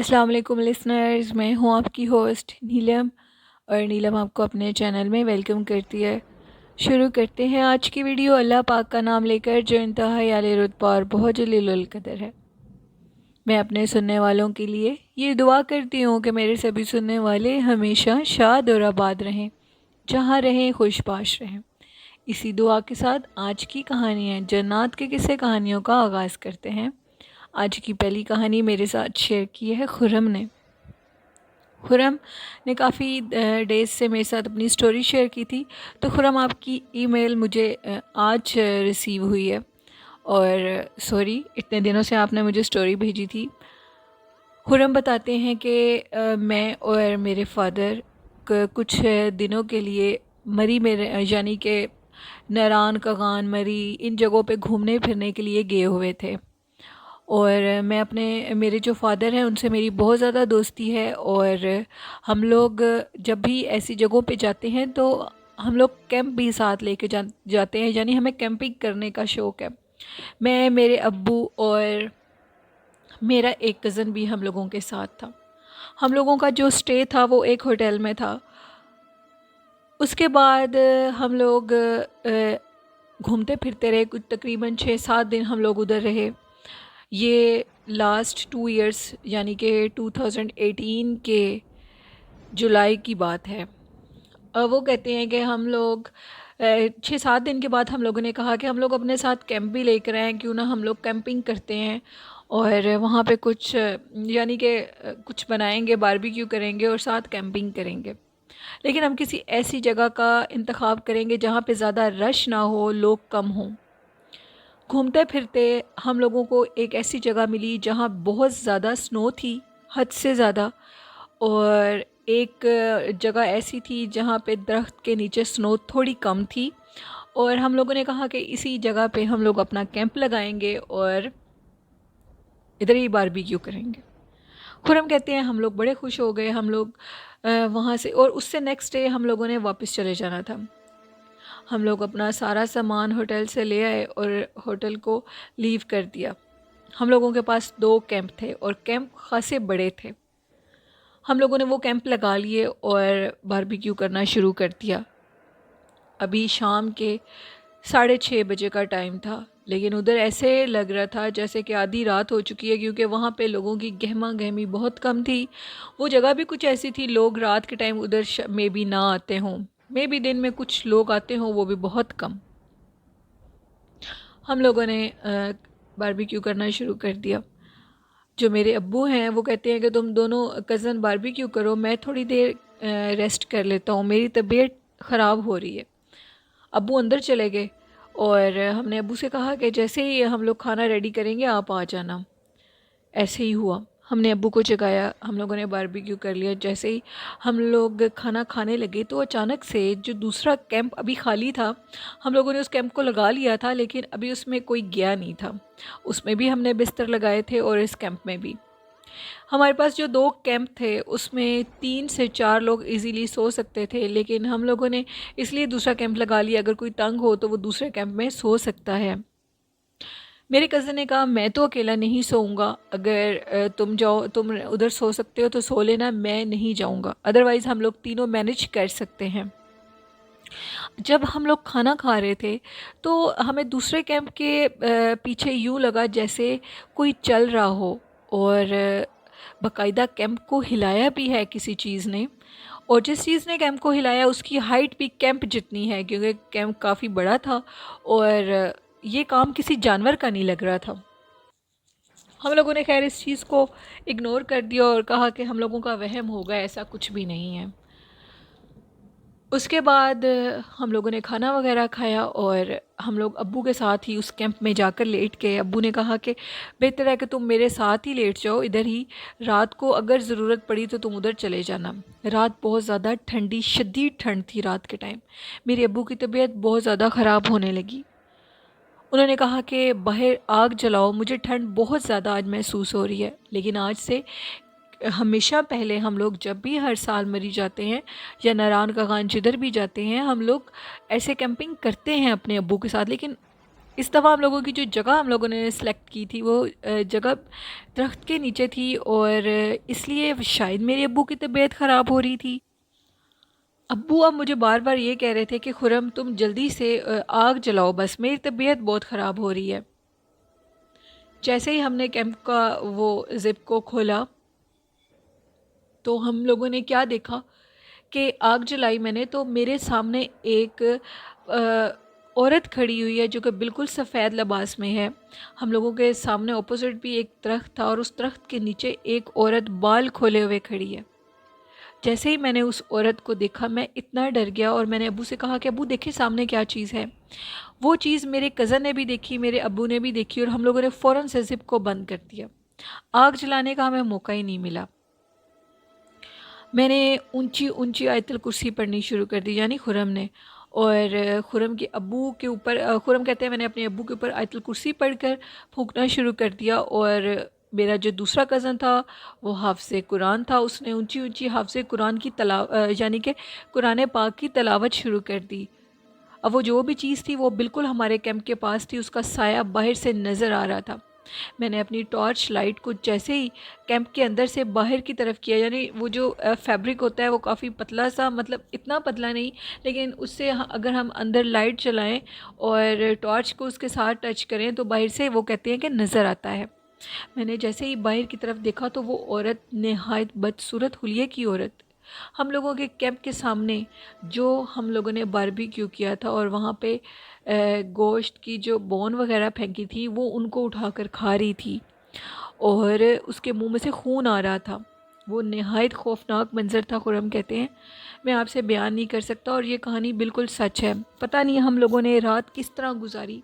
السلام علیکم لسنرز، میں ہوں آپ کی ہوسٹ نیلم، اور نیلم آپ کو اپنے چینل میں ویلکم کرتی ہے۔ شروع کرتے ہیں آج کی ویڈیو اللہ پاک کا نام لے کر، جو انتہائی اعلی رتبہ اور بہت جلیل القدر ہے۔ میں اپنے سننے والوں کے لیے یہ دعا کرتی ہوں کہ میرے سبھی سننے والے ہمیشہ شاد اور آباد رہیں، جہاں رہیں خوش باش رہیں۔ اسی دعا کے ساتھ آج کی کہانی ہے جنات کے قصے کہانیوں کا آغاز کرتے ہیں۔ آج کی پہلی کہانی میرے ساتھ شیئر کی ہے خرم نے۔ خرم نے کافی ڈیز سے میرے ساتھ اپنی سٹوری شیئر کی تھی، تو خرم آپ کی ای میل مجھے آج ریسیو ہوئی ہے، اور سوری اتنے دنوں سے آپ نے مجھے سٹوری بھیجی تھی۔ خرم بتاتے ہیں کہ میں اور میرے فادر کچھ دنوں کے لیے مری میں یعنی کہ نران کغان مری ان جگہوں پہ گھومنے پھرنے کے لیے گئے ہوئے تھے، اور میں میرے جو فادر ہیں ان سے میری بہت زیادہ دوستی ہے، اور ہم لوگ جب بھی ایسی جگہوں پہ جاتے ہیں تو ہم لوگ کیمپ بھی ساتھ لے کے جاتے ہیں، یعنی ہمیں کیمپنگ کرنے کا شوق ہے۔ میں، میرے ابو اور میرا ایک کزن بھی ہم لوگوں کے ساتھ تھا۔ ہم لوگوں کا جو سٹے تھا وہ ایک ہوٹل میں تھا۔ اس کے بعد ہم لوگ گھومتے پھرتے رہے، کچھ تقریباً 6-7 دن ہم لوگ ادھر رہے۔ یہ لاسٹ 2 ایئرس یعنی کہ 2018 کے جولائی کی بات ہے۔ وہ کہتے ہیں کہ ہم لوگ 6-7 دن کے بعد ہم لوگوں نے کہا کہ ہم لوگ اپنے ساتھ کیمپ بھی لے کر آئیں، کیوں نہ ہم لوگ کیمپنگ کرتے ہیں اور وہاں پہ کچھ یعنی کہ کچھ بنائیں گے، باربیکیو کریں گے اور ساتھ کیمپنگ کریں گے، لیکن ہم کسی ایسی جگہ کا انتخاب کریں گے جہاں پہ زیادہ رش نہ ہو، لوگ کم ہوں۔ گھومتے پھرتے ہم لوگوں کو ایک ایسی جگہ ملی جہاں بہت زیادہ سنو تھی، حد سے زیادہ، اور ایک جگہ ایسی تھی جہاں پہ درخت کے نیچے سنو تھوڑی کم تھی، اور ہم لوگوں نے کہا کہ اسی جگہ پہ ہم لوگ اپنا کیمپ لگائیں گے اور ادھر ہی باربیکیو کریں گے۔ خرم کہتے ہیں ہم لوگ بڑے خوش ہو گئے، ہم لوگ وہاں سے، اور اس سے نیکسٹ ڈے ہم لوگوں نے واپس چلے جانا تھا۔ ہم لوگ اپنا سارا سامان ہوٹل سے لے آئے اور ہوٹل کو لیو کر دیا۔ ہم لوگوں کے پاس 2 کیمپ تھے اور کیمپ خاصے بڑے تھے۔ ہم لوگوں نے وہ کیمپ لگا لیے اور باربیکیو کرنا شروع کر دیا۔ ابھی شام کے 6:30 بجے کا ٹائم تھا، لیکن ادھر ایسے لگ رہا تھا جیسے کہ آدھی رات ہو چکی ہے، کیونکہ وہاں پہ لوگوں کی گہما گہمی بہت کم تھی۔ وہ جگہ بھی کچھ ایسی تھی، لوگ رات کے ٹائم ادھر میں بھی نہ آتے ہوں، میں بھی دن میں کچھ لوگ آتے ہوں، وہ بھی بہت کم۔ ہم لوگوں نے باربیکیو کرنا شروع کر دیا۔ جو میرے ابو ہیں وہ کہتے ہیں کہ تم دونوں کزن باربیکیو کرو، میں تھوڑی دیر ریسٹ کر لیتا ہوں، میری طبیعت خراب ہو رہی ہے۔ ابو اندر چلے گئے اور ہم نے ابو سے کہا کہ جیسے ہی ہم لوگ کھانا ریڈی کریں گے آپ آ جانا۔ ایسے ہی ہوا، ہم نے ابو کو جگایا، ہم لوگوں نے باربیکیو کر لیا۔ جیسے ہی ہم لوگ کھانا کھانے لگے تو اچانک سے جو دوسرا کیمپ ابھی خالی تھا، ہم لوگوں نے اس کیمپ کو لگا لیا تھا، لیکن ابھی اس میں کوئی گیا نہیں تھا۔ اس میں بھی ہم نے بستر لگائے تھے اور اس کیمپ میں بھی۔ ہمارے پاس جو 2 کیمپ تھے اس میں 3 سے 4 لوگ ایزیلی سو سکتے تھے، لیکن ہم لوگوں نے اس لیے دوسرا کیمپ لگا لیا، اگر کوئی تنگ ہو تو وہ دوسرے کیمپ میں سو سکتا ہے۔ میرے کزن نے کہا میں تو اکیلا نہیں سوؤں گا، اگر تم ادھر سو سکتے ہو تو سو لینا، میں نہیں جاؤں گا، ادروائز ہم لوگ تینوں مینج کر سکتے ہیں۔ جب ہم لوگ کھانا کھا رہے تھے تو ہمیں دوسرے کیمپ کے پیچھے یوں لگا جیسے کوئی چل رہا ہو، اور باقاعدہ کیمپ کو ہلایا بھی ہے کسی چیز نے، اور جس چیز نے کیمپ کو ہلایا اس کی ہائٹ بھی کیمپ جتنی ہے، کیونکہ کیمپ کافی بڑا تھا اور یہ کام کسی جانور کا نہیں لگ رہا تھا۔ ہم لوگوں نے خیر اس چیز کو اگنور کر دیا اور کہا کہ ہم لوگوں کا وہم ہوگا، ایسا کچھ بھی نہیں ہے۔ اس کے بعد ہم لوگوں نے کھانا وغیرہ کھایا اور ہم لوگ ابو کے ساتھ ہی اس کیمپ میں جا کر لیٹ گئے۔ ابو نے کہا کہ بہتر ہے کہ تم میرے ساتھ ہی لیٹ جاؤ ادھر ہی، رات کو اگر ضرورت پڑی تو تم ادھر چلے جانا۔ رات بہت زیادہ ٹھنڈی، شدید ٹھنڈ تھی رات کے ٹائم۔ میرے ابو کی طبیعت بہت زیادہ خراب ہونے لگی۔ انہوں نے کہا کہ باہر آگ جلاؤ، مجھے ٹھنڈ بہت زیادہ آج محسوس ہو رہی ہے۔ لیکن آج سے ہمیشہ پہلے ہم لوگ جب بھی ہر سال مری جاتے ہیں یا ناران کاغان جدھر بھی جاتے ہیں، ہم لوگ ایسے کیمپنگ کرتے ہیں اپنے ابو کے ساتھ، لیکن اس دفعہ ہم لوگوں کی جو جگہ ہم لوگوں نے سلیکٹ کی تھی وہ جگہ درخت کے نیچے تھی، اور اس لیے شاید میرے ابو کی طبیعت خراب ہو رہی تھی۔ ابو اب مجھے بار بار یہ کہہ رہے تھے کہ خرم تم جلدی سے آگ جلاؤ، بس میری طبیعت بہت خراب ہو رہی ہے۔ جیسے ہی ہم نے کیمپ کا وہ زپ کو کھولا تو ہم لوگوں نے کیا دیکھا کہ آگ جلائی میں نے تو میرے سامنے ایک عورت کھڑی ہوئی ہے جو کہ بالکل سفید لباس میں ہے۔ ہم لوگوں کے سامنے اپوزٹ بھی ایک درخت تھا اور اس درخت کے نیچے ایک عورت بال کھولے ہوئے کھڑی ہے۔ جیسے ہی میں نے اس عورت کو دیکھا میں اتنا ڈر گیا، اور میں نے ابو سے کہا کہ ابو دیکھیں سامنے کیا چیز ہے۔ وہ چیز میرے کزن نے بھی دیکھی، میرے ابو نے بھی دیکھی، اور ہم لوگوں نے فوراً سے زپ کو بند کر دیا۔ آگ جلانے کا ہمیں موقع ہی نہیں ملا۔ میں نے اونچی اونچی آیت الکرسی پڑھنی شروع کر دی، یعنی خرم نے، اور خرم کے ابو کے اوپر خرم کہتے ہیں میں نے اپنے ابو کے اوپر آیت الکرسی پڑھ کر پھونکنا شروع کر دیا، اور میرا جو دوسرا کزن تھا وہ حافظ قرآن تھا، اس نے اونچی اونچی حافظ قرآن کی یعنی کہ قرآن پاک کی تلاوت شروع کر دی۔ اب وہ جو بھی چیز تھی وہ بالکل ہمارے کیمپ کے پاس تھی، اس کا سایہ باہر سے نظر آ رہا تھا۔ میں نے اپنی ٹارچ لائٹ کو جیسے ہی کیمپ کے اندر سے باہر کی طرف کیا، یعنی وہ جو فیبرک ہوتا ہے وہ کافی پتلا سا، مطلب اتنا پتلا نہیں، لیکن اس سے اگر ہم اندر لائٹ چلائیں اور ٹارچ کو اس کے ساتھ ٹچ کریں تو باہر سے وہ کہتے ہیں کہ نظر آتا ہے۔ میں نے جیسے ہی باہر کی طرف دیکھا تو وہ عورت نہایت بدصورت حلیے کی عورت ہم لوگوں کے کیمپ کے سامنے، جو ہم لوگوں نے باربیکیو کیا تھا اور وہاں پہ گوشت کی جو بون وغیرہ پھینکی تھی وہ ان کو اٹھا کر کھا رہی تھی، اور اس کے منہ میں سے خون آ رہا تھا۔ وہ نہایت خوفناک منظر تھا، خرم کہتے ہیں میں آپ سے بیان نہیں کر سکتا، اور یہ کہانی بالکل سچ ہے۔ پتہ نہیں ہم لوگوں نے رات کس طرح گزاری۔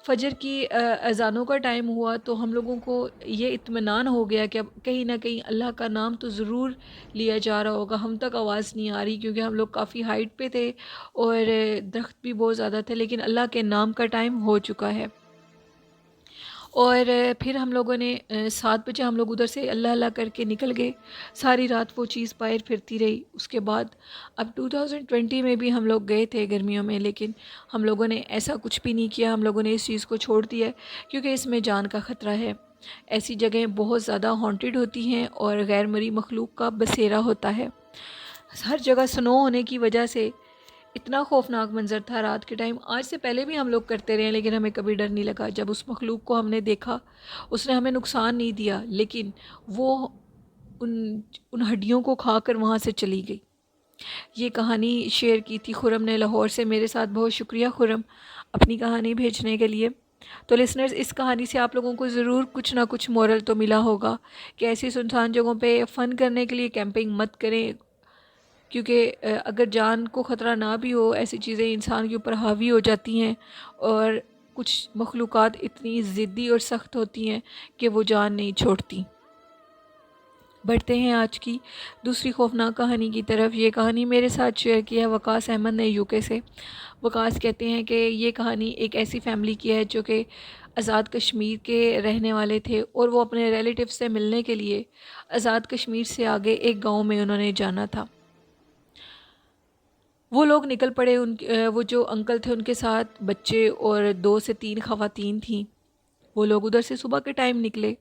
فجر کی اذانوں کا ٹائم ہوا تو ہم لوگوں کو یہ اطمینان ہو گیا کہ اب کہیں نہ کہیں اللہ کا نام تو ضرور لیا جا رہا ہوگا۔ ہم تک آواز نہیں آ رہی کیونکہ ہم لوگ کافی ہائٹ پہ تھے اور درخت بھی بہت زیادہ تھے، لیکن اللہ کے نام کا ٹائم ہو چکا ہے۔ اور پھر ہم لوگوں نے 7 بجے ہم لوگ ادھر سے اللہ اللہ کر کے نکل گئے۔ ساری رات وہ چیز باہر پھرتی رہی۔ اس کے بعد اب 2020 میں بھی ہم لوگ گئے تھے گرمیوں میں، لیکن ہم لوگوں نے ایسا کچھ بھی نہیں کیا۔ ہم لوگوں نے اس چیز کو چھوڑ دیا ہے کیونکہ اس میں جان کا خطرہ ہے۔ ایسی جگہیں بہت زیادہ ہانٹیڈ ہوتی ہیں اور غیر مرئی مخلوق کا بسیرا ہوتا ہے۔ ہر جگہ سنو ہونے کی وجہ سے اتنا خوفناک منظر تھا رات کے ٹائم۔ آج سے پہلے بھی ہم لوگ کرتے رہے لیکن ہمیں کبھی ڈر نہیں لگا۔ جب اس مخلوق کو ہم نے دیکھا، اس نے ہمیں نقصان نہیں دیا، لیکن وہ ان ہڈیوں کو کھا کر وہاں سے چلی گئی۔ یہ کہانی شیئر کی تھی خرم نے لاہور سے میرے ساتھ۔ بہت شکریہ خرم اپنی کہانی بھیجنے کے لیے۔ تو لسنرز، اس کہانی سے آپ لوگوں کو ضرور کچھ نہ کچھ مورل تو ملا ہوگا کہ ایسی سنسان جگہوں پہ فن کرنے کے لیے کیمپنگ مت کریں، کیونکہ اگر جان کو خطرہ نہ بھی ہو، ایسی چیزیں انسان کے اوپر حاوی ہو جاتی ہیں، اور کچھ مخلوقات اتنی ضدی اور سخت ہوتی ہیں کہ وہ جان نہیں چھوڑتی۔ بڑھتے ہیں آج کی دوسری خوفناک کہانی کی طرف۔ یہ کہانی میرے ساتھ شیئر کی ہے وقاص احمد نے UK سے۔ وقاص کہتے ہیں کہ یہ کہانی ایک ایسی فیملی کی ہے جو کہ آزاد کشمیر کے رہنے والے تھے، اور وہ اپنے ریلیٹیو سے ملنے کے لیے آزاد کشمیر سے آگے ایک گاؤں میں انہوں نے جانا تھا۔ وہ لوگ نکل پڑے، وہ جو انکل تھے ان کے ساتھ بچے اور 2 سے 3 خواتین تھیں۔ وہ لوگ ادھر سے صبح کے ٹائم نکلے۔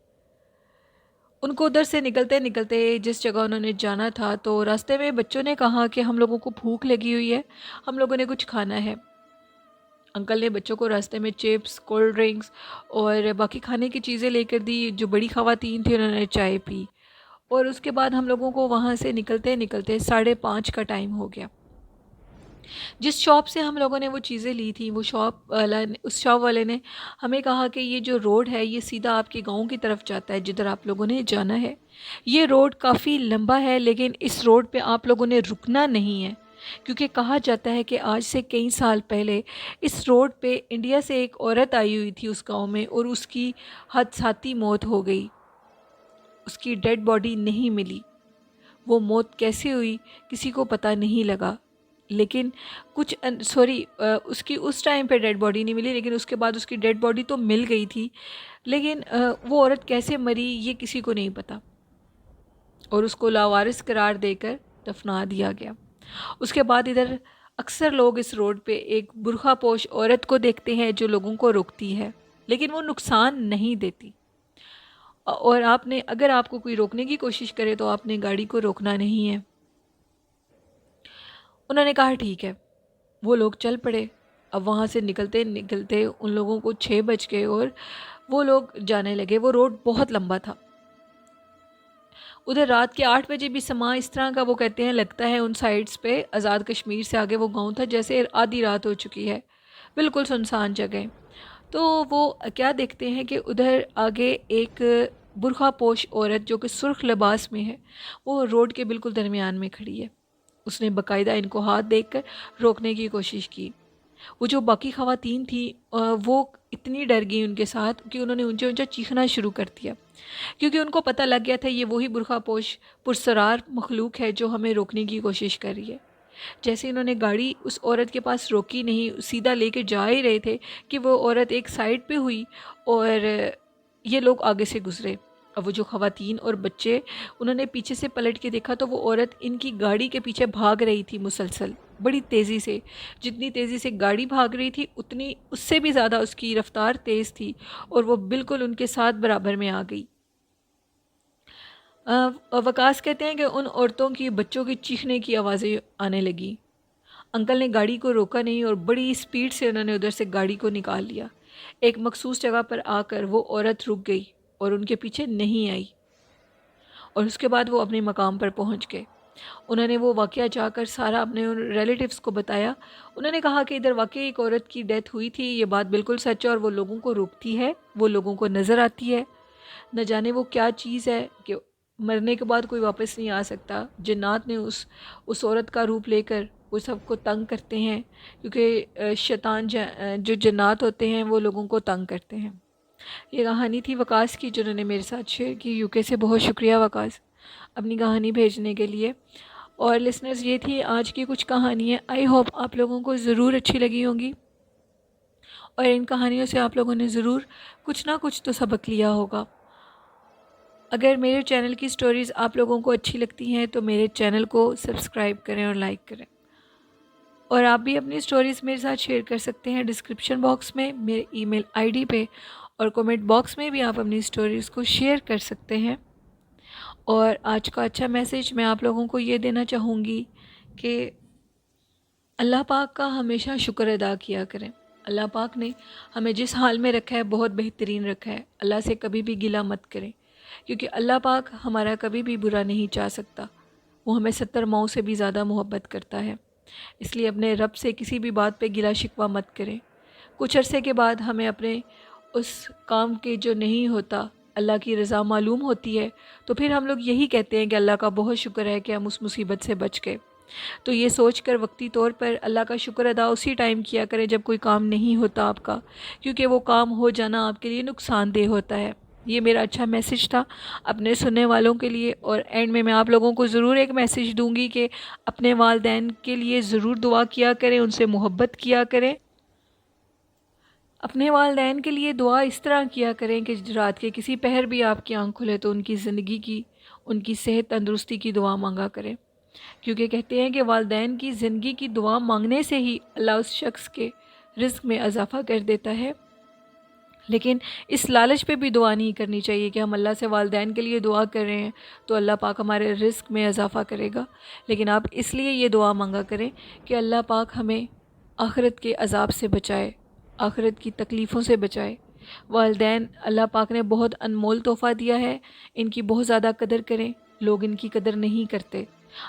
ان کو ادھر سے نکلتے نکلتے جس جگہ انہوں نے جانا تھا تو راستے میں بچوں نے کہا کہ ہم لوگوں کو بھوک لگی ہوئی ہے، ہم لوگوں نے کچھ کھانا ہے۔ انکل نے بچوں کو راستے میں چپس، کولڈ ڈرنکس اور باقی کھانے کی چیزیں لے کر دی۔ جو بڑی خواتین تھیں انہوں نے چائے پی، اور اس کے بعد ہم لوگوں کو وہاں سے نکلتے نکلتے 5:30 کا ٹائم ہو گیا۔ جس شاپ سے ہم لوگوں نے وہ چیزیں لی تھیں، اس شاپ والے نے ہمیں کہا کہ یہ جو روڈ ہے یہ سیدھا آپ کے گاؤں کی طرف جاتا ہے جدھر آپ لوگوں نے جانا ہے۔ یہ روڈ کافی لمبا ہے، لیکن اس روڈ پہ آپ لوگوں نے رکنا نہیں ہے، کیونکہ کہا جاتا ہے کہ آج سے کئی سال پہلے اس روڈ پہ انڈیا سے ایک عورت آئی ہوئی تھی اس گاؤں میں، اور اس کی حادثاتی موت ہو گئی۔ اس کی ڈیڈ باڈی نہیں ملی۔ وہ موت کیسے ہوئی کسی کو پتہ نہیں لگا، لیکن اس کی اس ٹائم پہ ڈیڈ باڈی نہیں ملی، لیکن اس کے بعد اس کی ڈیڈ باڈی تو مل گئی تھی، لیکن وہ عورت کیسے مری یہ کسی کو نہیں پتہ، اور اس کو لاوارث قرار دے کر دفنا دیا گیا۔ اس کے بعد ادھر اکثر لوگ اس روڈ پہ ایک برقع پوش عورت کو دیکھتے ہیں جو لوگوں کو روکتی ہے، لیکن وہ نقصان نہیں دیتی، اور اگر آپ کو کوئی روکنے کی کوشش کرے تو آپ نے گاڑی کو روکنا نہیں ہے۔ انہوں نے کہا ٹھیک ہے۔ وہ لوگ چل پڑے۔ اب وہاں سے نکلتے نکلتے ان لوگوں کو 6 بج گئے اور وہ لوگ جانے لگے۔ وہ روڈ بہت لمبا تھا۔ ادھر رات کے 8 بجے بھی سما اس طرح کا وہ کہتے ہیں لگتا ہے ان سائڈز پہ آزاد کشمیر سے آگے وہ گاؤں تھا جیسے آدھی رات ہو چکی ہے، بالکل سنسان جگہ۔ تو وہ کیا دیکھتے ہیں کہ ادھر آگے ایک برقع پوش عورت جو کہ سرخ لباس میں ہے، وہ روڈ کے بالکل درمیان میں کھڑی ہے۔ اس نے باقاعدہ ان کو ہاتھ دیکھ کر روکنے کی کوشش کی۔ وہ جو باقی خواتین تھیں وہ اتنی ڈر گئی ان کے ساتھ کہ انہوں نے اونچا اونچا چیخنا شروع کر دیا، کیونکہ ان کو پتہ لگ گیا تھا یہ وہی برقع پوش پرسرار مخلوق ہے جو ہمیں روکنے کی کوشش کر رہی ہے۔ جیسے انہوں نے گاڑی اس عورت کے پاس روکی نہیں، سیدھا لے کے جا ہی رہے تھے کہ وہ عورت ایک سائڈ پہ ہوئی اور یہ لوگ آگے سے گزرے۔ اب وہ جو خواتین اور بچے، انہوں نے پیچھے سے پلٹ کے دیکھا تو وہ عورت ان کی گاڑی کے پیچھے بھاگ رہی تھی مسلسل، بڑی تیزی سے۔ جتنی تیزی سے گاڑی بھاگ رہی تھی اتنی اس سے بھی زیادہ اس کی رفتار تیز تھی، اور وہ بالکل ان کے ساتھ برابر میں آ گئی۔ وقاص کہتے ہیں کہ ان عورتوں کی بچوں کی چیخنے کی آوازیں آنے لگی۔ انکل نے گاڑی کو روکا نہیں اور بڑی سپیڈ سے انہوں نے ادھر سے گاڑی کو نکال لیا۔ ایک مخصوص جگہ پر آ کر وہ عورت رک گئی اور ان کے پیچھے نہیں آئی، اور اس کے بعد وہ اپنے مقام پر پہنچ گئے۔ انہوں نے وہ واقعہ جا کر سارا اپنے ریلیٹیوز کو بتایا۔ انہوں نے کہا کہ ادھر واقعی ایک عورت کی ڈیتھ ہوئی تھی، یہ بات بالکل سچ ہے، اور وہ لوگوں کو روکتی ہے، وہ لوگوں کو نظر آتی ہے۔ نہ جانے وہ کیا چیز ہے کہ مرنے کے بعد کوئی واپس نہیں آ سکتا۔ جنات نے اس عورت کا روپ لے کر وہ سب کو تنگ کرتے ہیں، کیونکہ شیطان جو جنات ہوتے ہیں وہ لوگوں کو تنگ کرتے ہیں۔ یہ کہانی تھی وقاص کی جنہوں نے میرے ساتھ شیئر کی۔ UK سے بہت شکریہ وقاص اپنی کہانی بھیجنے کے لیے۔ اور لسنرز، یہ تھی آج کی کچھ کہانیاں۔ آئی ہوپ آپ لوگوں کو ضرور اچھی لگی ہوں گی، اور ان کہانیوں سے آپ لوگوں نے ضرور کچھ نہ کچھ تو سبق لیا ہوگا۔ اگر میرے چینل کی سٹوریز آپ لوگوں کو اچھی لگتی ہیں تو میرے چینل کو سبسکرائب کریں اور لائک کریں، اور آپ بھی اپنی سٹوریز میرے ساتھ شیئر کر سکتے ہیں ڈسکرپشن باکس میں میرے ای میل ID پہ، اور کومنٹ باکس میں بھی آپ اپنی سٹوریز کو شیئر کر سکتے ہیں۔ اور آج کا اچھا میسیج میں آپ لوگوں کو یہ دینا چاہوں گی کہ اللہ پاک کا ہمیشہ شکر ادا کیا کریں۔ اللہ پاک نے ہمیں جس حال میں رکھا ہے بہت بہترین رکھا ہے۔ اللہ سے کبھی بھی گلہ مت کریں، کیونکہ اللہ پاک ہمارا کبھی بھی برا نہیں چاہ سکتا۔ وہ ہمیں 70 ماؤں سے بھی زیادہ محبت کرتا ہے، اس لیے اپنے رب سے کسی بھی بات پہ گلہ شکوہ مت کریں۔ کچھ عرصے کے بعد ہمیں اپنے اس کام کے جو نہیں ہوتا، اللہ کی رضا معلوم ہوتی ہے، تو پھر ہم لوگ یہی کہتے ہیں کہ اللہ کا بہت شکر ہے کہ ہم اس مصیبت سے بچ گئے۔ تو یہ سوچ کر وقتی طور پر اللہ کا شکر ادا اسی ٹائم کیا کریں جب کوئی کام نہیں ہوتا آپ کا، کیونکہ وہ کام ہو جانا آپ کے لیے نقصان دہ ہوتا ہے۔ یہ میرا اچھا میسیج تھا اپنے سننے والوں کے لیے، اور اینڈ میں آپ لوگوں کو ضرور ایک میسیج دوں گی کہ اپنے والدین کے لیے ضرور دعا کیا کریں، ان سے محبت کیا کریں۔ اپنے والدین کے لیے دعا اس طرح کیا کریں کہ رات کے کسی پہر بھی آپ کی آنکھ کھلے تو ان کی زندگی کی، ان کی صحت تندرستی کی دعا مانگا کریں، کیونکہ کہتے ہیں کہ والدین کی زندگی کی دعا مانگنے سے ہی اللہ اس شخص کے رزق میں اضافہ کر دیتا ہے۔ لیکن اس لالچ پہ بھی دعا نہیں کرنی چاہیے کہ ہم اللہ سے والدین کے لیے دعا کر رہے ہیں تو اللہ پاک ہمارے رزق میں اضافہ کرے گا، لیکن آپ اس لیے یہ دعا مانگا کریں کہ اللہ پاک ہمیں آخرت کے عذاب سے بچائے، آخرت کی تکلیفوں سے بچائے۔ والدین اللہ پاک نے بہت انمول تحفہ دیا ہے، ان کی بہت زیادہ قدر کریں۔ لوگ ان کی قدر نہیں کرتے۔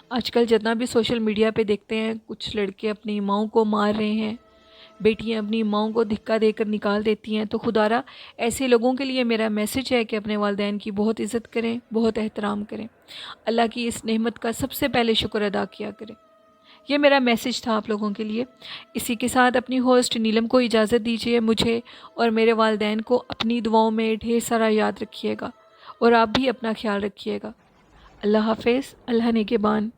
آج کل جتنا بھی سوشل میڈیا پہ دیکھتے ہیں، کچھ لڑکے اپنی ماؤں کو مار رہے ہیں، بیٹیاں اپنی ماؤں کو دھکا دے کر نکال دیتی ہیں۔ تو خدا را ایسے لوگوں کے لیے میرا میسیج ہے کہ اپنے والدین کی بہت عزت کریں، بہت احترام کریں، اللہ کی اس نعمت کا سب سے پہلے شکر ادا کیا کریں۔ یہ میرا میسیج تھا آپ لوگوں کے لیے۔ اسی کے ساتھ اپنی ہوسٹ نیلم کو اجازت دیجیے۔ مجھے اور میرے والدین کو اپنی دعاؤں میں ڈھیر سارا یاد رکھیے گا، اور آپ بھی اپنا خیال رکھیے گا۔ اللہ حافظ، اللہ نگہبان۔